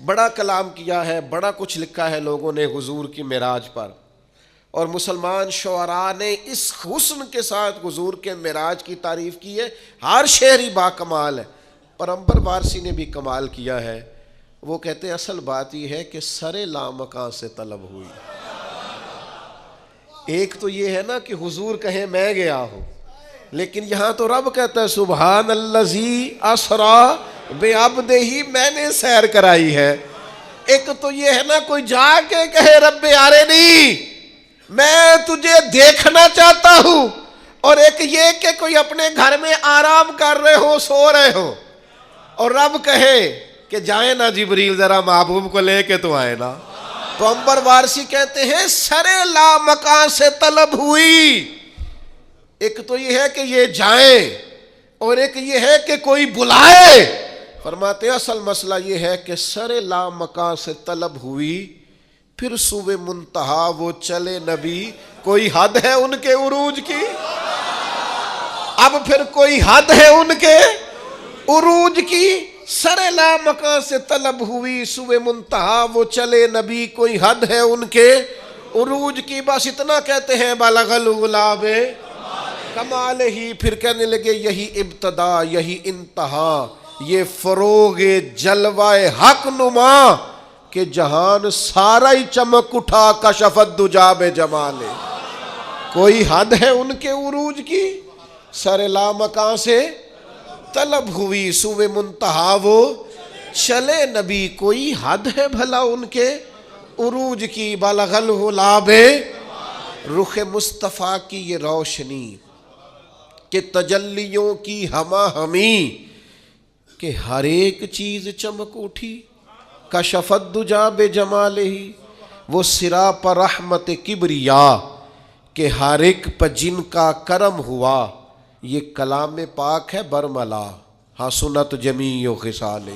بڑا کلام کیا ہے، بڑا کچھ لکھا ہے لوگوں نے حضور کی معراج پر، اور مسلمان شعراء نے اس حسن کے ساتھ حضور کے معراج کی تعریف کی ہے، ہر شعری با کمال ہے۔ پر عنبر وارثی نے بھی کمال کیا ہے، وہ کہتے ہیں اصل بات یہ ہے کہ سر لامکاں سے طلب ہوئی۔ ایک تو یہ ہے نا کہ حضور کہیں میں گیا ہوں، لیکن یہاں تو رب کہتا ہے سبحان الذی اسرا بعبدہ، میں نے سیر کرائی ہے۔ ایک تو یہ ہے نا کوئی جا کے کہے رب ارنی، میں تجھے دیکھنا چاہتا ہوں، اور ایک یہ کہ کوئی اپنے گھر میں آرام کر رہے ہو، سو رہے ہو، اور رب کہے کہ جائیں نا جبریل ذرا محبوب کو لے کے تو آئے نا۔ تو عنبر وارثی کہتے ہیں سر لامکاں سے طلب ہوئی۔ ایک تو یہ ہے کہ یہ جائیں، اور ایک یہ ہے کہ کوئی بلائے۔ فرماتے ہیں اصل مسئلہ یہ ہے کہ سر لامکاں سے طلب ہوئی، پھر سوئے منتہا وہ چلے نبی، کوئی حد ہے ان کے عروج کی؟ اب پھر کوئی حد ہے ان کے عروج کی؟ سر لامکاں سے طلب ہوئی، سوئے منتہا وہ چلے نبی، کوئی حد ہے ان کے عروج کی؟ بس اتنا کہتے ہیں بالغ الغلاب کمال ہی، پھر کہنے لگے یہی ابتدا یہی انتہا، یہ فروغ جلوہ حق نما، کہ جہان سارا ہی چمک اٹھا کشفت دجا بے جمالے۔ کوئی حد ہے ان کے عروج کی؟ سر لامکاں سے طلب ہوئی، سوئے منتہا وہ چلے نبی، کوئی حد ہے بھلا ان کے عروج کی؟ بالغ الغلاب، رخ مصطفیٰ کی یہ روشنی کہ تجلیوں کی ہما ہمی، کہ ہر ایک چیز چمک اٹھی کشفت دجا بے جمالہ، وہ سرا پر رحمت کبریا، کہ ہر ایک پر جن کا کرم ہوا۔ یہ کلام پاک ہے برملا، ہاں سنت جمیع خصالہ۔